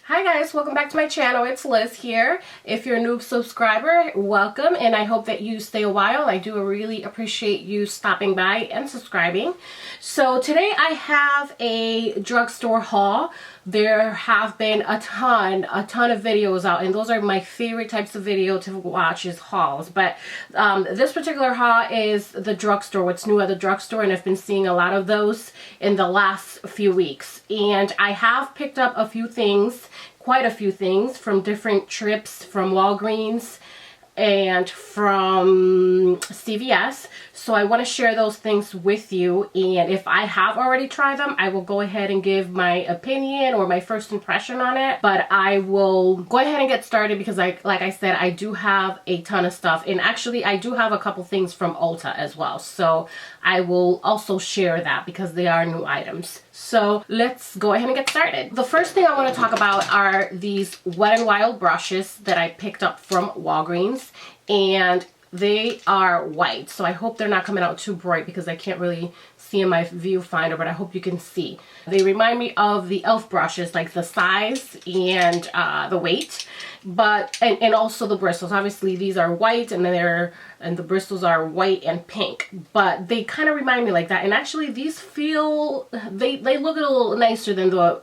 Hi guys, welcome back to my channel. It's Liz here. If you're a new subscriber, welcome, and I hope that you stay a while. I do really appreciate you stopping by and subscribing. So today I have a drugstore haul. There have been a ton of videos out, and those are my favorite types of video to watch is hauls. But this particular haul is the drugstore, what's new at the drugstore, and I've been seeing a lot of those in the last few weeks. And I have picked up a few things, quite a few things from different trips from Walgreens and from CVS. So I want to share those things with you, and if I have already tried them, I will go ahead and give my opinion or my first impression on it. But I will go ahead and get started because like I said, I do have a ton of stuff, and actually I do have a couple things from Ulta as well. So I will also share that because they are new items. So let's go ahead and get started. The first thing I want to talk about are these Wet n Wild brushes that I picked up from Walgreens, and they are white. So I hope they're not coming out too bright because I can't really see in my viewfinder, but I hope you can see. They remind me of the e.l.f. brushes, like the size and the weight, but and also the bristles. Obviously these are white, and the bristles are white and pink, but they kind of remind me like that. And actually these feel, they look a little nicer than the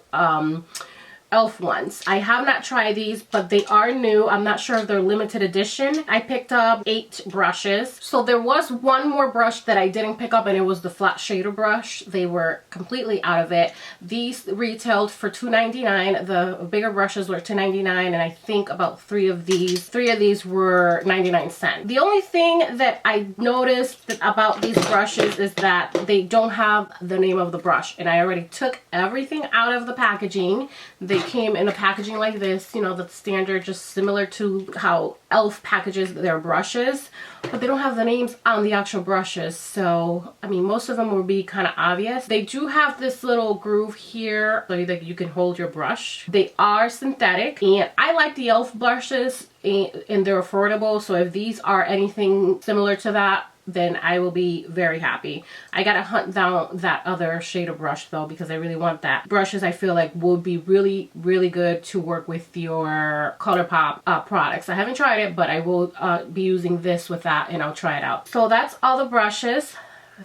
e.l.f. ones. I have not tried these, but they are new. I'm not sure if they're limited edition. I picked up 8 brushes. So there was one more brush that I didn't pick up, and it was the flat shader brush. They were completely out of it. These retailed for $2.99. The bigger brushes were $2.99, and I think about 3 of these were 99¢. The only thing that I noticed about these brushes is that they don't have the name of the brush, and I already took everything out of the packaging. They came in a packaging like this, you know, the standard, just similar to how e.l.f. packages their brushes, but they don't have the names on the actual brushes. So, I mean, most of them will be kind of obvious. They do have this little groove here so that you can hold your brush. They are synthetic, and I like the e.l.f. brushes, and they're affordable. So if these are anything similar to that, then I will be very happy. I gotta hunt down that other shade of brush though, because I really want that. Brushes I feel like would be really good to work with your ColourPop products. I haven't tried it, but I will be using this with that, and I'll try it out. So that's all the brushes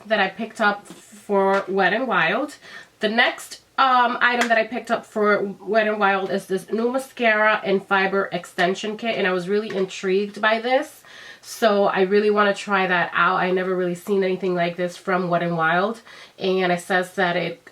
that I picked up for Wet n Wild. The next item that I picked up for Wet n Wild is this new mascara and fiber extension kit, and I was really intrigued by this. So I really want to try that out. I never really seen anything like this from Wet n Wild, and it says that it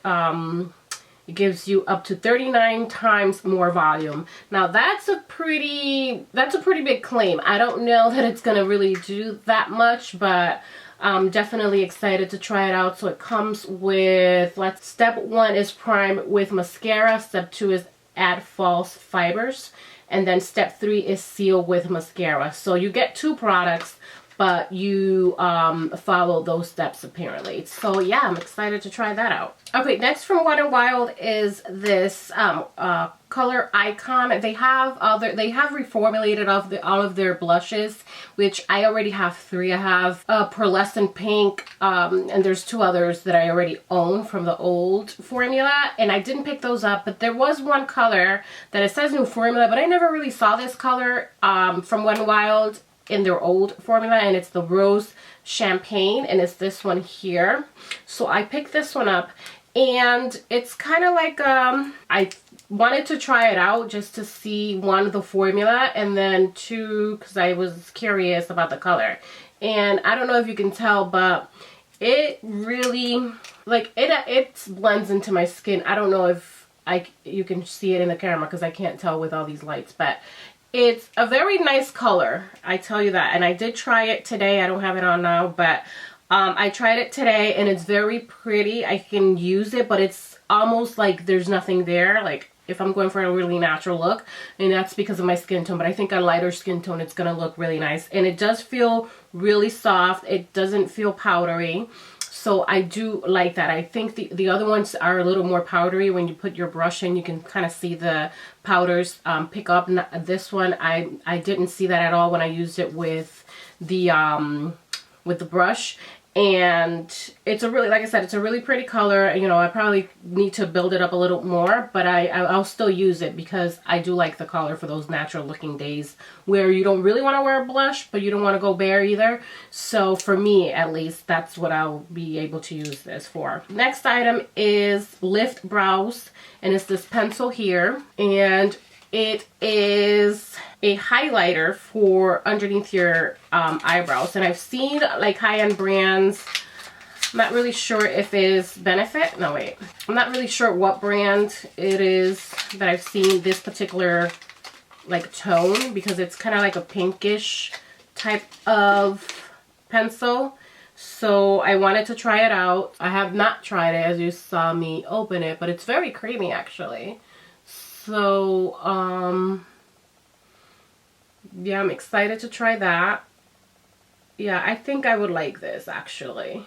gives you up to 39 times more volume. Now that's a pretty big claim. I don't know that it's gonna really do that much, but I'm definitely excited to try it out. So it comes with, step 1 is prime with mascara, step 2 is add false fibers, and then step 3 is seal with mascara. So you get 2 products, but you follow those steps apparently. So yeah, I'm excited to try that out. Okay, next from Wet n Wild is this color icon. They have reformulated all of their blushes, which I already have 3. I have pearlescent pink, and there's 2 others that I already own from the old formula, and I didn't pick those up. But there was one color that it says new formula, but I never really saw this color from Wet n Wild in their old formula, and it's the Rose Champagne, and it's this one here. So I picked this one up, and it's kind of like I wanted to try it out just to see, 1, the formula, and then 2, because I was curious about the color. And I don't know if you can tell, but it really, like, it blends into my skin. I don't know if you can see it in the camera because I can't tell with all these lights, but it's a very nice color, I tell you that. And I did try it today. I don't have it on now, but I tried it today, and it's very pretty. I can use it, but it's almost like there's nothing there, like if I'm going for a really natural look, and that's because of my skin tone. But I think on lighter skin tone it's gonna look really nice, and it does feel really soft. It doesn't feel powdery, so I do like that. I think the other ones are a little more powdery. When you put your brush in, you can kind of see the powders pick up. This one, I didn't see that at all when I used it with the brush. And it's a really, like I said, it's a really pretty color. You know, I probably need to build it up a little more, but I'll still use it because I do like the color for those natural looking days where you don't really want to wear a blush, but you don't want to go bare either. So for me, at least, that's what I'll be able to use this for. Next item is Lift Brows, and it's this pencil here, and it is a highlighter for underneath your eyebrows. And I've seen like high-end brands. I'm not really sure if it is Benefit. No, wait. I'm not really sure what brand it is that I've seen this particular like tone, because it's kind of like a pinkish type of pencil. So I wanted to try it out. I have not tried it, as you saw me open it, but it's very creamy actually. So, yeah, I'm excited to try that. Yeah, I think I would like this actually.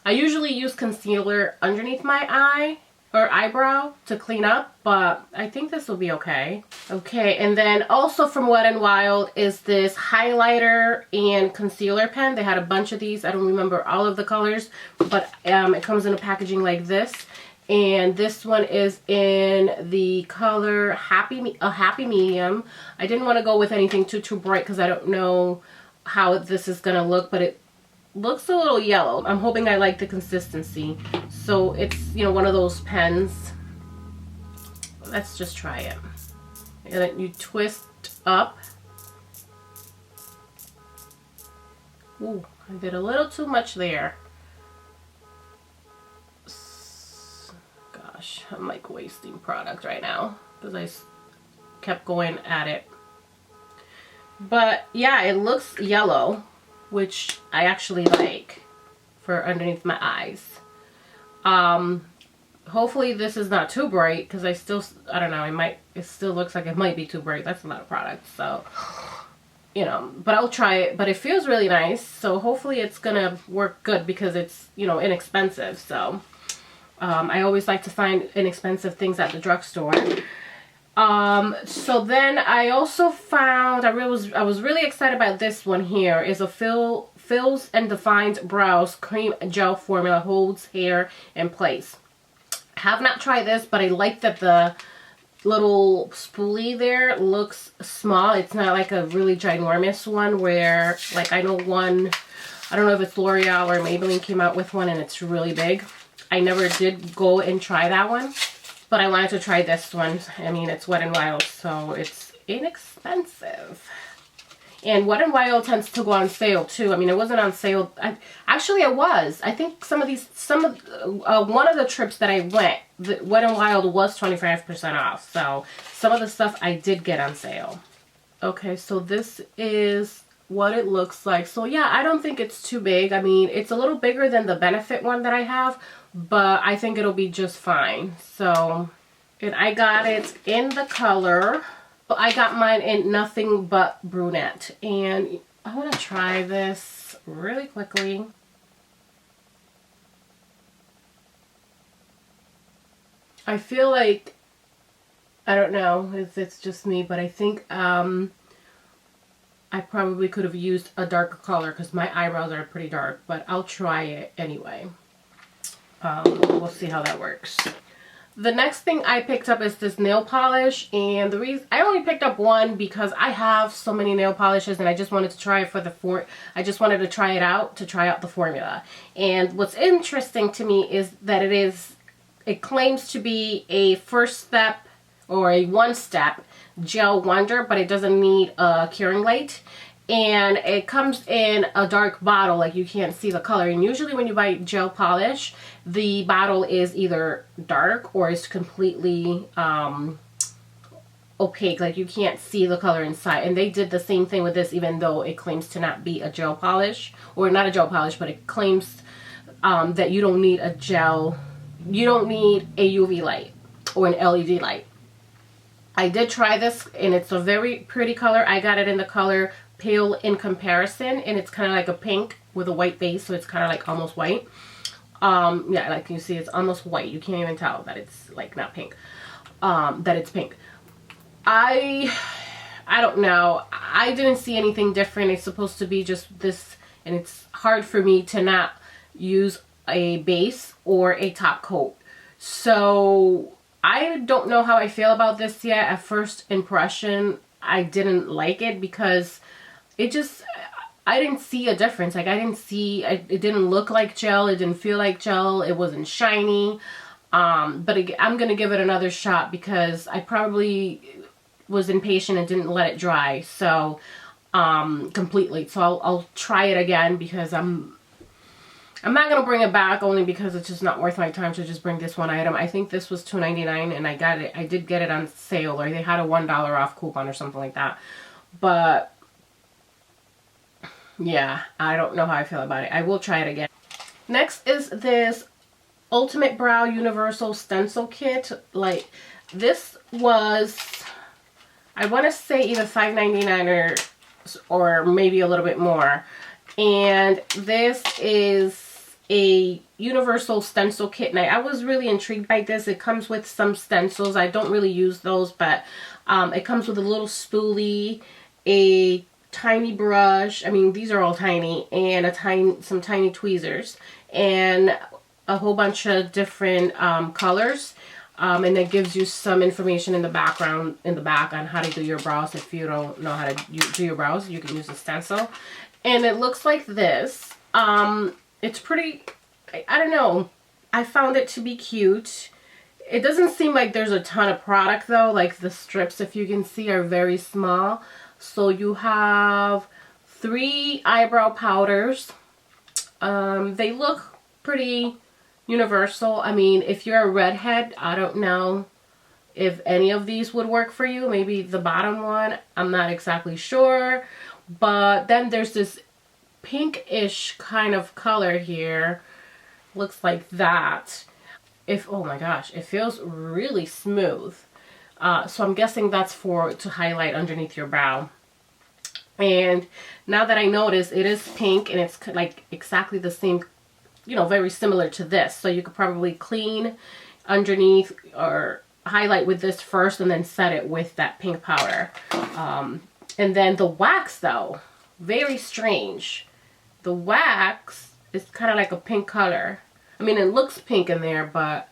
I usually use concealer underneath my eye or eyebrow to clean up, but I think this will be okay. Okay, and then also from Wet n Wild is this highlighter and concealer pen. They had a bunch of these. I don't remember all of the colors, but it comes in a packaging like this. And this one is in the color Happy Medium. I didn't want to go with anything too bright because I don't know how this is going to look, but it looks a little yellow. I'm hoping I like the consistency. So it's, you know, one of those pens. Let's just try it. And then you twist up. Ooh, I did a little too much there. I'm like wasting product right now because I kept going at it. But yeah, it looks yellow, which I actually like for underneath my eyes. Hopefully this is not too bright because I don't know, it still looks like it might be too bright. That's a lot of product, so you know, but I'll try it. But it feels really nice, so hopefully it's gonna work good because it's, you know, inexpensive. So I always like to find inexpensive things at the drugstore. So then I also found, I was really excited about this one here. Is a Fills and Defines Brows Cream Gel Formula, holds hair in place. Have not tried this, but I like that the little spoolie there looks small. It's not like a really ginormous one where, like, I know one, I don't know if it's L'Oreal or Maybelline came out with one and it's really big. I never did go and try that one, but I wanted to try this one. I mean, it's Wet n Wild, so it's inexpensive. And Wet n Wild tends to go on sale too. I mean, it wasn't on sale. Actually, it was. I think one of the trips that I went, Wet n Wild was 25% off. So some of the stuff I did get on sale. Okay, so this is what it looks like. So yeah, I don't think it's too big. I mean, it's a little bigger than the Benefit one that I have, but I think it'll be just fine. So, and I got it in the color, I got mine in Nothing But Brunette, and I want to try this really quickly. I feel like, I don't know if it's just me, but I think I probably could have used a darker color because my eyebrows are pretty dark, but I'll try it anyway. We'll see how that works. The next thing I picked up is this nail polish, and the reason I only picked up one because I have so many nail polishes and I just wanted to try it I just wanted to try it out to try out the formula. And what's interesting to me is that it claims to be a first step or a one-step gel wonder, but it doesn't need a curing light. And it comes in a dark bottle, like you can't see the color. And usually when you buy gel polish, the bottle is either dark or is completely opaque, like you can't see the color inside. And they did the same thing with this, even though it claims to not be a gel polish, or not a gel polish, but it claims that you don't need a gel, you don't need a UV light or an LED light. I did try this and it's a very pretty color. I got it in the color Pale in Comparison, and it's kind of like a pink with a white base, so it's kind of like almost white. Yeah, like you see, it's almost white. You can't even tell that it's like not pink, that it's pink. I don't know. I didn't see anything different. It's supposed to be just this and it's hard for me to not use a base or a top coat. So I don't know how I feel about this yet. At first impression, I didn't like it because it just, I didn't see a difference. Like, I didn't see, it didn't look like gel. It didn't feel like gel. It wasn't shiny. But I'm going to give it another shot because I probably was impatient and didn't let it dry. So, completely. So I'll try it again because I'm not going to bring it back only because it's just not worth my time to just bring this one item. I think this was $2.99 and I did get it on sale, or they had a $1 off coupon or something like that. But yeah, I don't know how I feel about it. I will try it again. Next is this Ultimate Brow Universal Stencil Kit. Like, this was, I want to say either $5.99 or maybe a little bit more. And this is a universal stencil kit, and I was really intrigued by this. It comes with some stencils. I don't really use those, but it comes with a little spoolie, a tiny brush. I mean, these are all tiny, and some tiny tweezers, and a whole bunch of different colors. And it gives you some information in the back on how to do your brows. If you don't know how to do your brows, you can use a stencil. And it looks like this. It's pretty, I don't know. I found it to be cute. It doesn't seem like there's a ton of product though. Like, the strips, if you can see, are very small. So you have 3 eyebrow powders. They look pretty universal. I mean, if you're a redhead, I don't know if any of these would work for you. Maybe the bottom one, I'm not exactly sure. But then there's this pinkish kind of color here. Looks like that. Oh my gosh, it feels really smooth. So I'm guessing that's to highlight underneath your brow. And now that I notice, it is pink and it's like exactly the same, you know, very similar to this. So you could probably clean underneath or highlight with this first and then set it with that pink powder. And then the wax though, very strange. The wax is kind of like a pink color. I mean, it looks pink in there, but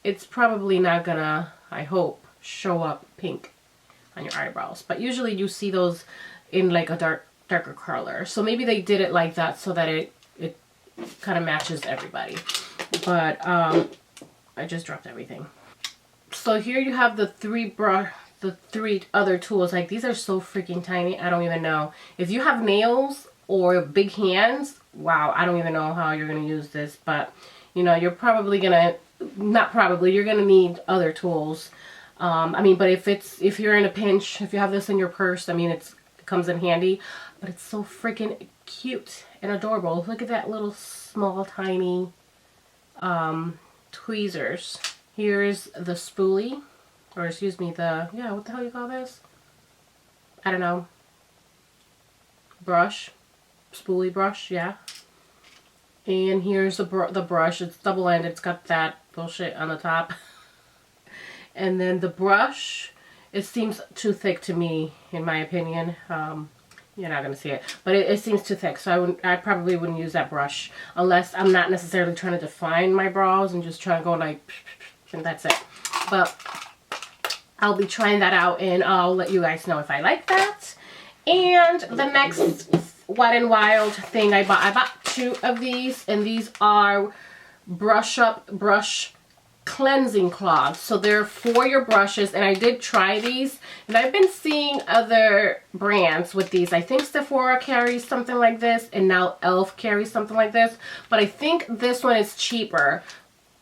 it's probably not gonna, I hope, show up pink on your eyebrows. But usually you see those in like a darker color. So maybe they did it like that so that it kind of matches everybody. But I just dropped everything. So here you have the 3 other tools. Like, these are so freaking tiny. I don't even know. If you have nails or big hands, wow, I don't even know how you're going to use this. But, you know, you're probably going to, you're going to need other tools. I mean, but if you're in a pinch, if you have this in your purse, I mean, it comes in handy. But it's so freaking cute and adorable. Look at that little small, tiny tweezers. Here's the spoolie. Or excuse me, what the hell you call this? I don't know. Brush. Spoolie brush, yeah. And here's the brush. It's double-ended. It's got that bullshit on the top. And then the brush, it seems too thick to me, in my opinion. You're not going to see it. But it seems too thick, so I probably wouldn't use that brush. Unless I'm not necessarily trying to define my brows and just trying to go like, and that's it. But I'll be trying that out and I'll let you guys know if I like that. And the next Wet n Wild thing I bought 2 of these, and these are brush cleansing cloths. So they're for your brushes, and I did try these, and I've been seeing other brands with these. I think Sephora carries something like this, and now Elf carries something like this, but I think this one is cheaper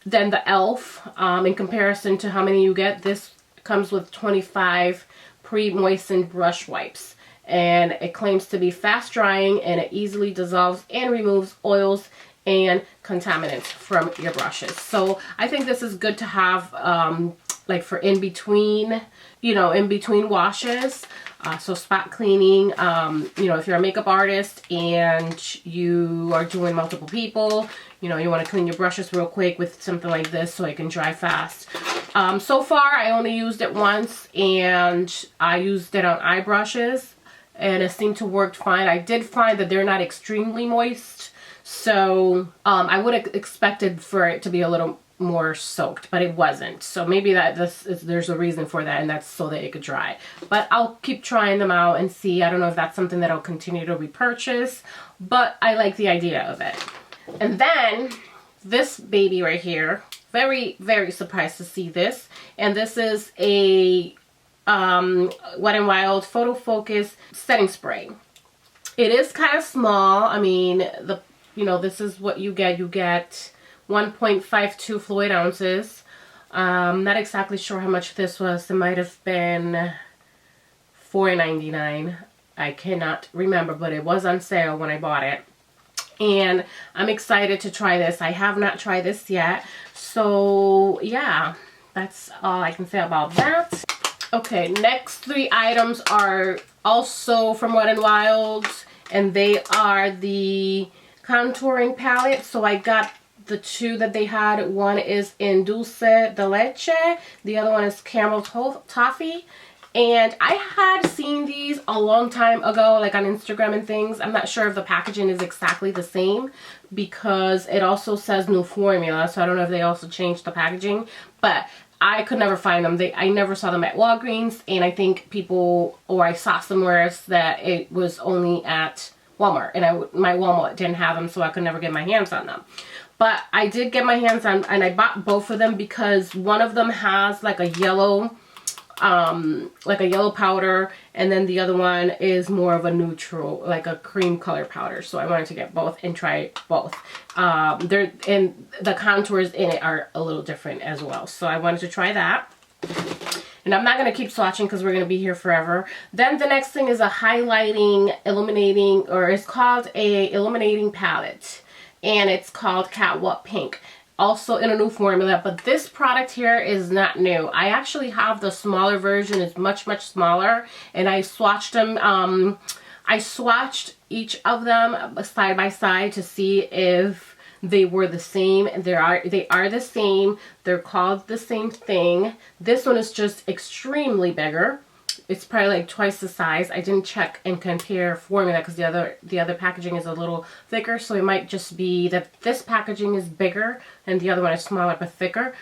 than the Elf in comparison to how many you get. This comes with 25 pre-moistened brush wipes, and it claims to be fast drying, and it easily dissolves and removes oils and contaminants from your brushes. So I think this is good to have like for in between, you know, in between washes. So spot cleaning, you know, if you're a makeup artist and you are doing multiple people, you know, you want to clean your brushes real quick with something like this so it can dry fast. So far I only used it once, and I used it on eye brushes. and it seemed to work fine. I did find that they're not extremely moist, so I would have expected for it to be a little more soaked, but it wasn't. So maybe there's a reason for that, and that's so that it could dry. But I'll keep trying them out and see. I don't know if that's something that I'll continue to repurchase, but I like the idea of it. And then this baby right here, very, very surprised to see this. And this is a Wet n Wild Photo Focus setting spray. It is kind of small. I mean, this is what you get. You get 1.52 fluid ounces. Not exactly sure how much this was. It might have been $4.99. I cannot remember, but it was on sale when I bought it. And I'm excited to try this. I have not tried this yet. So yeah, that's all I can say about that. Okay, next 3 items are also from Wet n Wild, and they are the contouring palette. So I got the 2 that they had. One is in Dulce de Leche, the other one is Caramel Toffee. And I had seen these a long time ago, like on Instagram and things. I'm not sure if the packaging is exactly the same because it also says new formula. So I don't know if they also changed the packaging, but I could never find them. I never saw them at Walgreens, and I think I saw somewhere else that it was only at Walmart, and my Walmart didn't have them, so I could never get my hands on them. But I did get my hands on, and I bought both of them because one of them has like a yellow powder, and then the other one is more of a neutral, like a cream color powder. So I wanted to get both and try both. And the contours in it are a little different as well. So I wanted to try that. And I'm not going to keep swatching because we're going to be here forever. Then the next thing is a highlighting, illuminating, or it's called a illuminating palette. And it's called Catwalk Pink. Also in a new formula, but this product here is not new. I actually have the smaller version. It's much, much smaller, and I swatched them. I swatched each of them side by side to see if they were the same. They are the same. They're called the same thing. This one is just extremely bigger. It's probably like twice the size. I didn't check and compare formula because the other packaging is a little thicker, so it might just be that this packaging is bigger and the other one is smaller but thicker.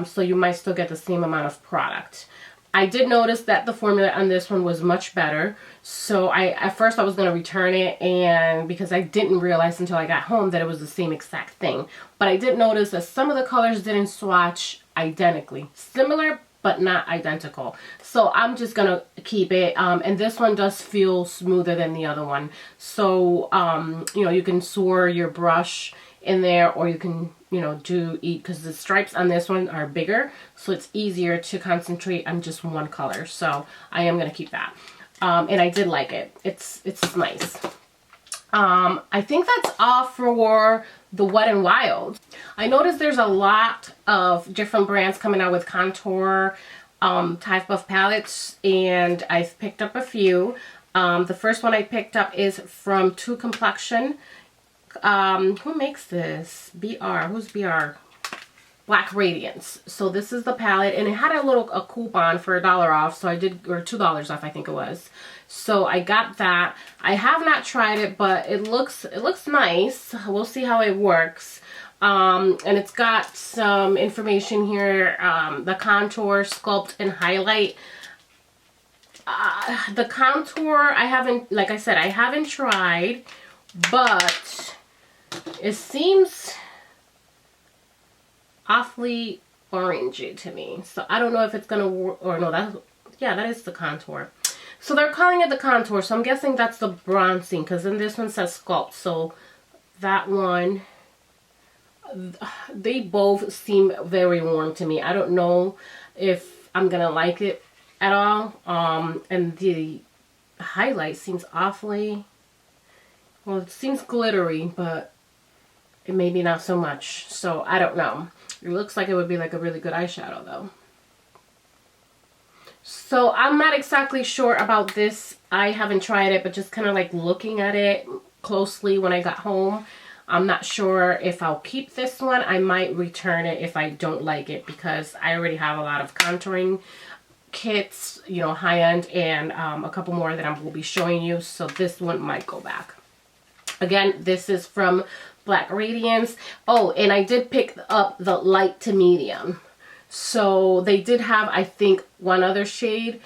So you might still get the same amount of product. I did notice that the formula on this one was much better. So at first I was going to return it, and because I didn't realize until I got home that it was the same exact thing. But I did notice that some of the colors didn't swatch identically. Similar, but not identical. So I'm just gonna keep it. And this one does feel smoother than the other one. So, you can swirl your brush in there, or you can, because the stripes on this one are bigger. So it's easier to concentrate on just one color. So I am gonna keep that. And I did like it. It's nice. I think that's all for the Wet n Wild. I noticed there's a lot of different brands coming out with contour type of palettes, and I've picked up a few. The first one I picked up is from True Complexion. Who makes this? BR. Who's BR? Black Radiance. So this is the palette, and it had a coupon for $1 off, so I did, or $2 off I think it was. So I got that. I have not tried it, but it looks nice. We'll see how it works. And it's got some information here, the contour, sculpt, and highlight. The contour, like I said, I haven't tried, but it seems awfully orangey to me. So I don't know if it's gonna work, or no, that is the contour. So they're calling it the contour, so I'm guessing that's the bronzing, because then this one says sculpt. So that one, they both seem very warm to me. I don't know if I'm gonna like it at all. And the highlight seems awfully, well, it seems glittery, but it maybe not so much. So I don't know. It looks like it would be like a really good eyeshadow though. So I'm not exactly sure about this. I haven't tried it, but just kind of like looking at it closely when I got home, I'm not sure if I'll keep this one. I might return it if I don't like it, because I already have a lot of contouring kits, you know, high-end, and a couple more that I will be showing you. So this one might go back. Again, this is from Black Radiance. Oh, and I did pick up the light to medium. So they did have, I think, one other shade,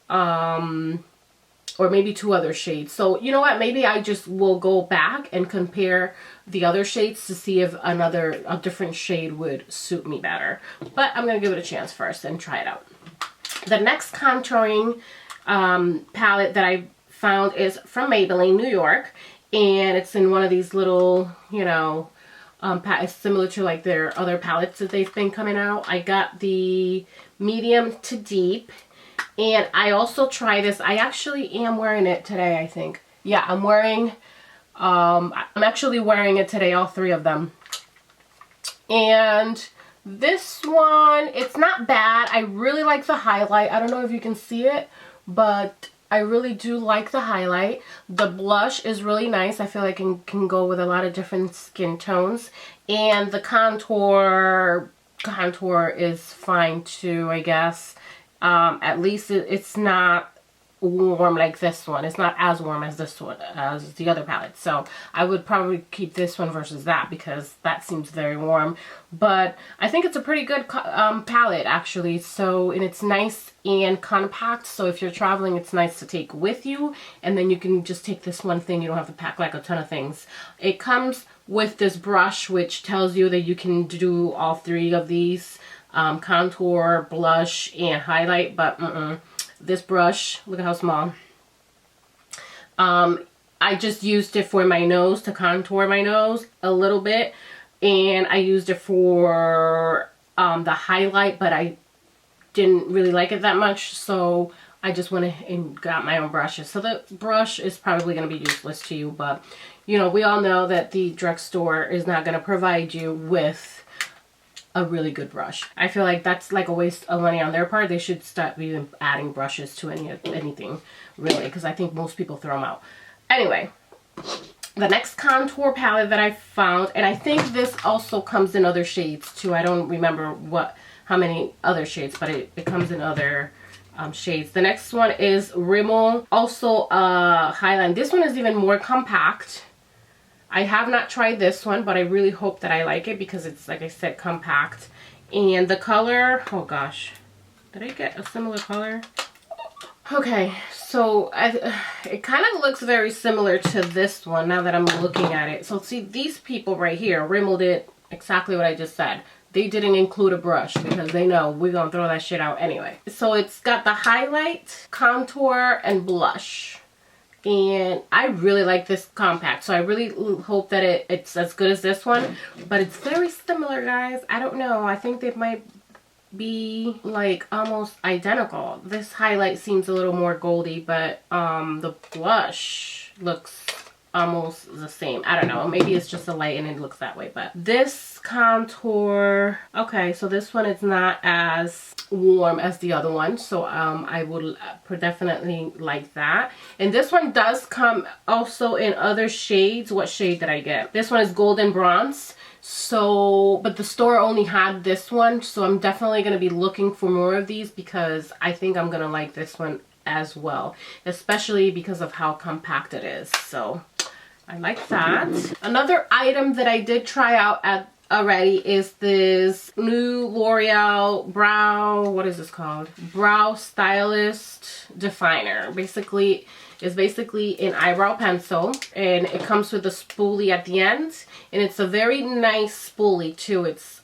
or maybe two other shades. So you know what, maybe I just will go back and compare the other shades to see if a different shade would suit me better. But I'm gonna give it a chance first and try it out. The next contouring palette that I found is from Maybelline, New York, and it's in one of these little, you know, it's similar to like their other palettes that they've been coming out. I got the medium to deep, and I also tried this. I actually am wearing it today, I think. Yeah, I'm actually wearing it today, all three of them. And this one, it's not bad. I really like the highlight. I don't know if you can see it, but I really do like the highlight. The blush is really nice. I feel like it can go with a lot of different skin tones. And the contour is fine too, I guess. At least it's not warm like this one. It's not as warm as this one, as the other palette. So I would probably keep this one versus that, because that seems very warm. But I think it's a pretty good palette actually. So, and it's nice and compact. So if you're traveling, it's nice to take with you. And then you can just take this one thing. You don't have to pack like a ton of things. It comes with this brush, which tells you that you can do all three of these, contour, blush, and highlight. But this brush, look at how small. I just used it for my nose, to contour my nose a little bit, and I used it for the highlight, but I didn't really like it that much, so I just went and got my own brushes. So the brush is probably going to be useless to you, but you know, we all know that the drugstore is not going to provide you with a really good brush. I feel like that's like a waste of money on their part. They should stop even adding brushes to anything really, because I think most people throw them out. Anyway, the next contour palette that I found, and I think this also comes in other shades too. I don't remember how many other shades, but it comes in other shades. The next one is Rimmel, also highlight. This one is even more compact. I have not tried this one, but I really hope that I like it, because it's, like I said, compact. And the color, oh gosh, did I get a similar color? Okay, so it kind of looks very similar to this one now that I'm looking at it. So see, these people right here, Rimmel did exactly what I just said. They didn't include a brush because they know we're gonna throw that shit out anyway. So it's got the highlight, contour, and blush. And I really like this compact, so I really hope that it's as good as this one. But it's very similar, guys. I don't know. I think they might be like almost identical. This highlight seems a little more goldy, but the blush looks almost the same. I don't know. Maybe it's just a light and it looks that way. But this contour, okay, so this one is not as warm as the other one, so I would definitely like that. And this one does come also in other shades. What shade did I get? This one is golden bronze. So, but the store only had this one, so I'm definitely going to be looking for more of these, because I think I'm going to like this one as well, especially because of how compact it is. So I like that. Another item that I did try out already is this new L'Oreal brow, what is this called? Brow Stylist Definer. It's basically an eyebrow pencil, and it comes with a spoolie at the end, and it's a very nice spoolie too. It's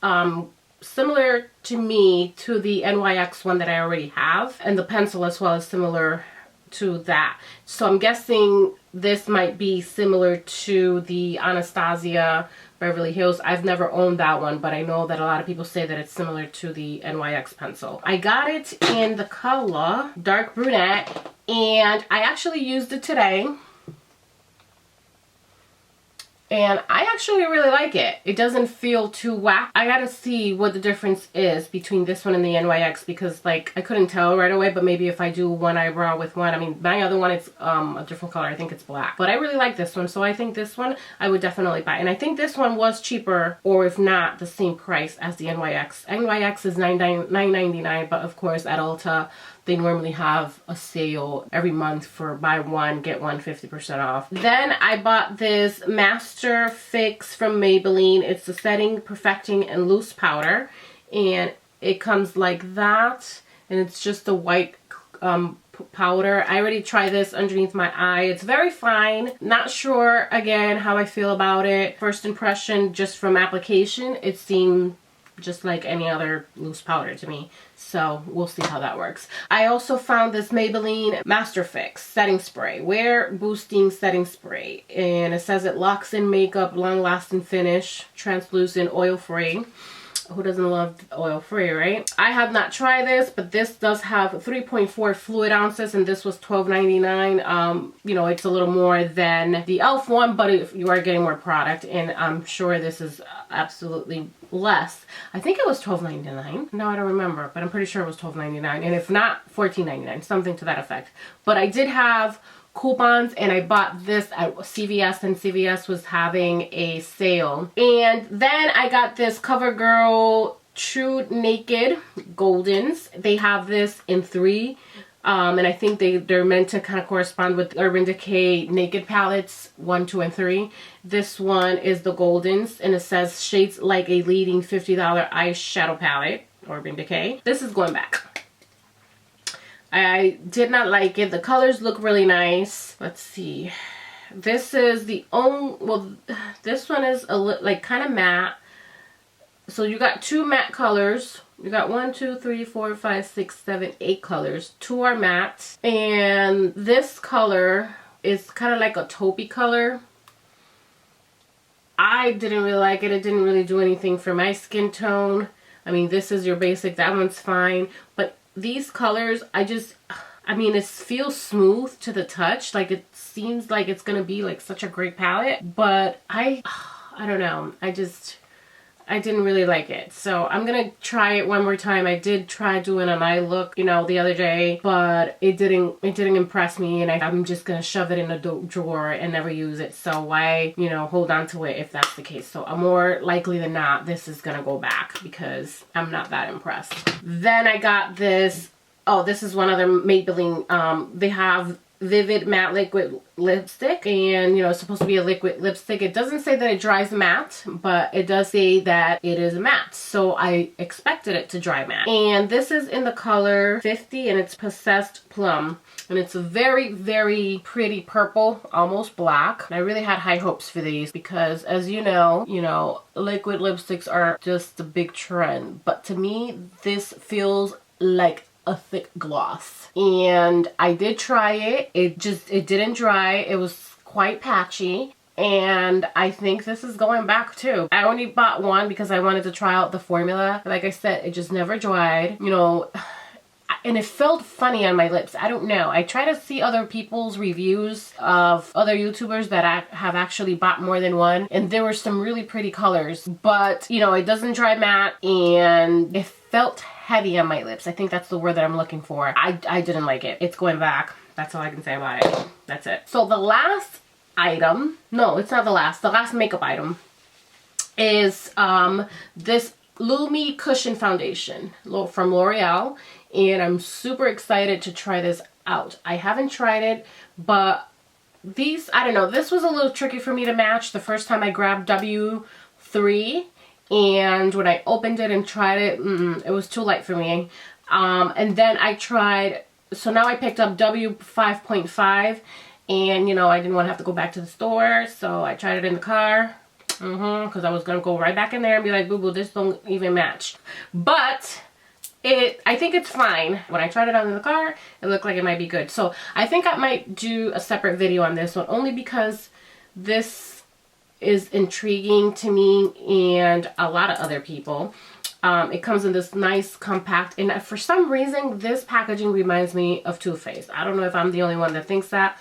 similar to me to the NYX one that I already have, and the pencil as well is similar to that. So I'm guessing this might be similar to the Anastasia Beverly Hills. I've never owned that one, but I know that a lot of people say that it's similar to the NYX pencil. I got it in the color dark brunette, and I actually used it today. And I actually really like it. It doesn't feel too whack. I gotta see what the difference is between this one and the NYX, because like I couldn't tell right away, but maybe if I do one eyebrow with one, I mean my other one is a different color. I think it's black. But I really like this one, so I think this one I would definitely buy. And I think this one was cheaper, or if not the same price as the NYX. NYX is $9.99, but of course at Ulta they normally have a sale every month for buy one, get one 50% off. Then I bought this Master Fix from Maybelline. It's the Setting, Perfecting, and Loose Powder. And it comes like that. And it's just a white powder. I already tried this underneath my eye. It's very fine. Not sure, again, how I feel about it. First impression, just from application, it seemed just like any other loose powder to me. So we'll see how that works. I also found this Maybelline Master Fix Setting Spray. Wear Boosting Setting Spray. And it says it locks in makeup, long-lasting finish, translucent, oil-free. Who doesn't love oil-free, right? I have not tried this, but this does have 3.4 fluid ounces, and this was $12.99. You know, it's a little more than the e.l.f. one, but if you are getting more product, and I'm sure this is absolutely less. I think it was $12.99. No, I don't remember, but I'm pretty sure it was $12.99, and if not, $14.99, something to that effect. But I did have coupons, and I bought this at CVS, and CVS was having a sale. And then I got this CoverGirl True Naked Goldens. They have this in 3, and I think they're meant to kind of correspond with Urban Decay Naked palettes 1, 2, and 3. This one is the Goldens, and it says shades like a leading $50 eyeshadow palette, Urban Decay. This is going back. I did not like it. The colors look really nice. Let's see. This is the only, well, this one is a like kind of matte. So you got 2 matte colors. You got 1, 2, 3, 4, 5, 6, 7, 8 colors. 2 are matte. And this color is kind of like a taupey color. I didn't really like it. It didn't really do anything for my skin tone. I mean, this is your basic. That one's fine. But these colors, I mean, it feels smooth to the touch. Like, it seems like it's gonna be like such a great palette, but I don't know. I didn't really like it. So I'm gonna try it one more time. I did try doing an eye look, you know, the other day, but it didn't impress me, and I'm just gonna shove it in a drawer and never use it. So why, you know, hold on to it if that's the case? So more likely than not, this is gonna go back because I'm not that impressed. Then I got this. Oh, this is one other Maybelline. They have Vivid Matte Liquid Lipstick, and you know, it's supposed to be a liquid lipstick. It doesn't say that it dries matte, but it does say that it is matte, so I expected it to dry matte. And this is in the color 50, and it's Possessed Plum, and it's a very, very pretty purple, almost black. And I really had high hopes for these because, as you know, liquid lipsticks are just a big trend, but to me this feels like a thick gloss. And I did try it. It didn't dry. It was quite patchy. And I think this is going back too. I only bought one because I wanted to try out the formula. Like I said, it just never dried. You know, and it felt funny on my lips. I don't know. I try to see other people's reviews of other YouTubers that have actually bought more than one, and there were some really pretty colors, but you know, it doesn't dry matte, and it felt heavy on my lips. I think that's the word that I'm looking for. I didn't like it. It's going back. That's all I can say about it. That's it. So the last item, no, it's not the last makeup item is this Lumi Cushion Foundation from L'Oreal, and I'm super excited to try this out. I haven't tried it, but these, I don't know, this was a little tricky for me to match the first time I grabbed W3, and when I opened it and tried it, it was too light for me. And then I tried, so now I picked up W5.5, and you know, I didn't want to have to go back to the store, so I tried it in the car. Because I was going to go right back in there and be like, boo boo, this don't even match. But I think it's fine. When I tried it out in the car, it looked like it might be good. So I think I might do a separate video on this one, only because this is intriguing to me and a lot of other people. It comes in this nice compact, and for some reason this packaging reminds me of Too Faced. I don't know if I'm the only one that thinks that,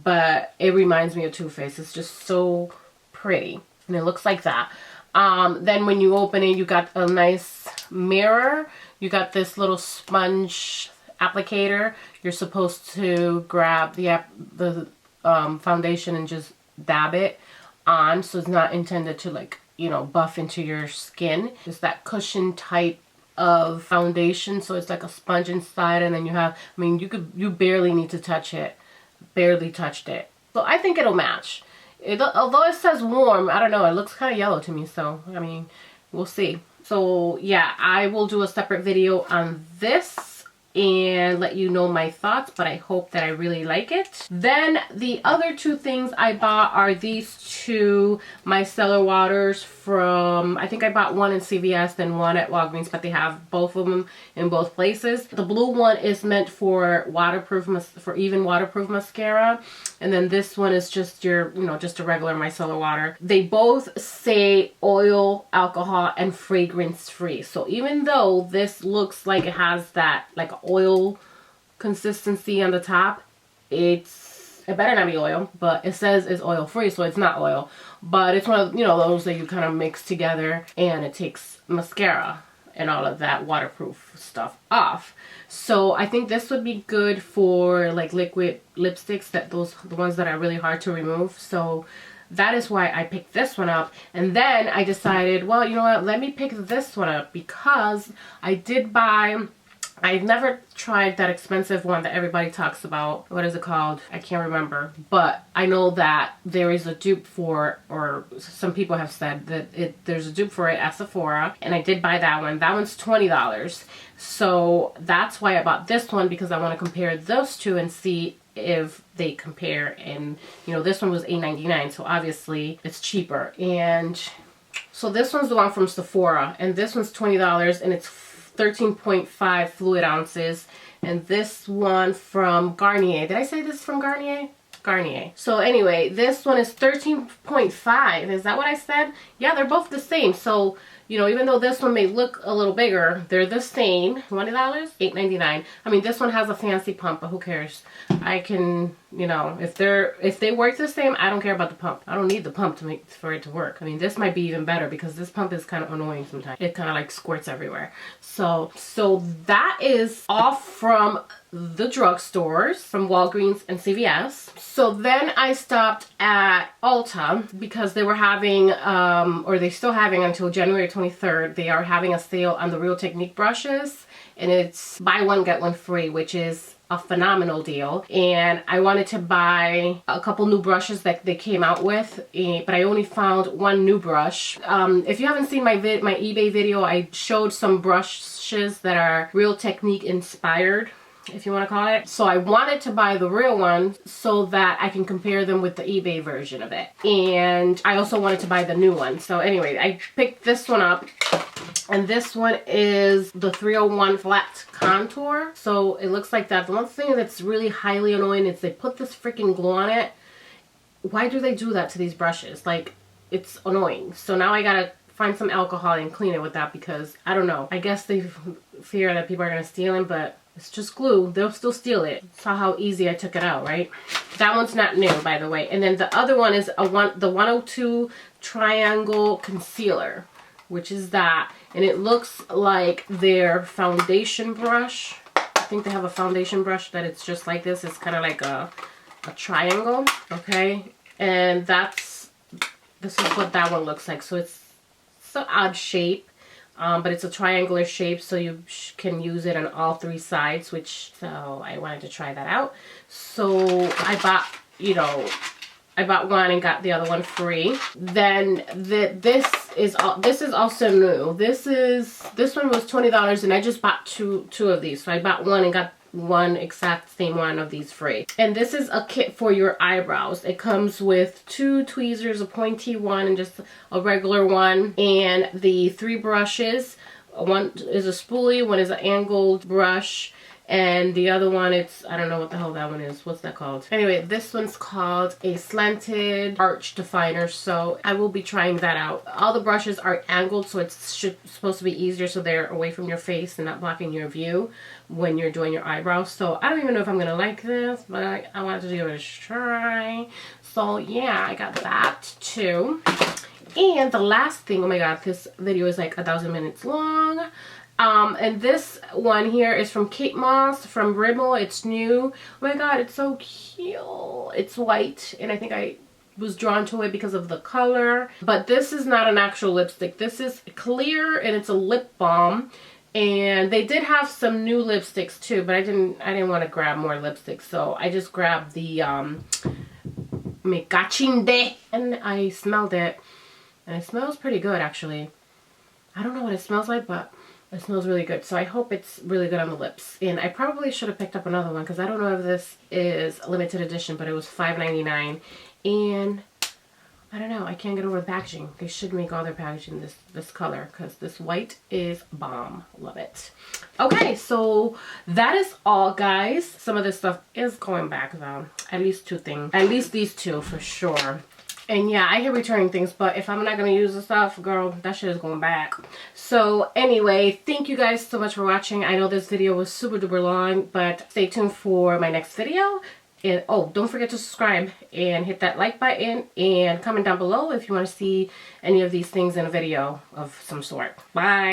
but it reminds me of Too Faced. It's just so pretty. And it looks like that. Then when you open it, you got a nice mirror. You got this little sponge applicator. You're supposed to grab the foundation and just dab it on. So it's not intended to, like, you know, buff into your skin. It's that cushion type of foundation, so it's like a sponge inside, and then you have, I mean, you barely need to touch it. Barely touched it. So I think it'll match. Although it says warm, I don't know, it looks kind of yellow to me, so I mean, we'll see. So yeah, I will do a separate video on this and let you know my thoughts, but I hope that I really like it. Then the other two things I bought are these two micellar waters from, I think I bought one in CVS and one at Walgreens, but they have both of them in both places. The blue one is meant for even waterproof mascara, and then this one is just your, you know, just a regular micellar water. They both say oil, alcohol, and fragrance free. So even though this looks like it has that like oil consistency on the top, it better not be oil, but it says it's oil free, so it's not oil. But it's one of, you know, those that you kind of mix together, and it takes mascara and all of that waterproof stuff off. So I think this would be good for like liquid lipsticks, the ones that are really hard to remove. So that is why I picked this one up. And then I decided, well, you know what, let me pick this one up because I've never tried that expensive one that everybody talks about. What is it called? I can't remember. But I know that there is a dupe for, or some people have said that there's a dupe for it at Sephora. And I did buy that one. That one's $20. So that's why I bought this one, because I want to compare those two and see if they compare. And, you know, this one was $8.99, so obviously it's cheaper. And so this one's the one from Sephora, and this one's $20, and it's 13.5 fluid ounces. And this one from Garnier, did I say this from Garnier? Garnier. So anyway, this one is 13.5. Is that what I said? Yeah, they're both the same. So, you know, even though this one may look a little bigger, they're the same. $20? $8.99. I mean, this one has a fancy pump, but who cares? I can, you know, if they work the same, I don't care about the pump. I don't need the pump for it to work. I mean, this might be even better because this pump is kind of annoying sometimes. It kind of like squirts everywhere. So that is all from the drugstores, from Walgreens and CVS. So then I stopped at Ulta because they were having, or they're still having until January 23rd, they are having a sale on the Real Technique brushes, and it's buy one get one free, which is a phenomenal deal. And I wanted to buy a couple new brushes that they came out with, but I only found one new brush. If you haven't seen my eBay video, I showed some brushes that are Real Technique inspired, if you want to call it. So I wanted to buy the real one so that I can compare them with the eBay version of it. And I also wanted to buy the new one. So anyway, I picked this one up. And this one is the 301 Flat Contour. So it looks like that. The one thing that's really highly annoying is they put this freaking glue on it. Why do they do that to these brushes? Like, it's annoying. So now I gotta find some alcohol and clean it with that because, I don't know. I guess they fear that people are gonna steal them, but it's just glue. They'll still steal it. Saw how easy I took it out, right? That one's not new, by the way. And then the other one is the 102 Triangle Concealer, which is that. And it looks like their foundation brush. I think they have a foundation brush that it's just like this. It's kind of like a triangle, okay? And this is what that one looks like. So it's an odd shape. But it's a triangular shape, so you can use it on all three sides, so I wanted to try that out. So I bought, you know, I bought one and got the other one free. Then this is also new. This one was $20, and I just bought two of these. So I bought one and got one exact same one of these free. And this is a kit for your eyebrows. It comes with 2 tweezers, a pointy one and just a regular one, and the 3 brushes. One is a spoolie, one is an angled brush, and the other one, I don't know what the hell that one is. What's that called? Anyway, this one's called a slanted arch definer, so I will be trying that out. All the brushes are angled, so it's supposed to be easier, so they're away from your face and not blocking your view when you're doing your eyebrows. So I don't even know if I'm gonna like this, but I wanted to give it a try. So yeah, I got that too. And the last thing, oh my god, this video is like 1,000 minutes long. And this one here is from Kate Moss from Rimmel. It's new. Oh my god, it's so cute. It's white, and I think I was drawn to it because of the color. But this is not an actual lipstick. This is clear, and it's a lip balm. And they did have some new lipsticks too, but I didn't want to grab more lipsticks, so I just grabbed the Me Cachinde, and I smelled it, and it smells pretty good actually. I don't know what it smells like, but it smells really good, so I hope it's really good on the lips. And I probably should have picked up another one because I don't know if this is a limited edition, but it was $5.99, and I don't know, I can't get over the packaging. They should make all their packaging this color because this white is bomb. Love it. Okay, so that is all, guys. Some of this stuff is going back though. At least two things. At least these two for sure. And yeah, I hate returning things, but if I'm not going to use the stuff, girl, that shit is going back. So anyway, thank you guys so much for watching. I know this video was super duper long, but stay tuned for my next video. And oh, don't forget to subscribe and hit that like button and comment down below if you want to see any of these things in a video of some sort. Bye.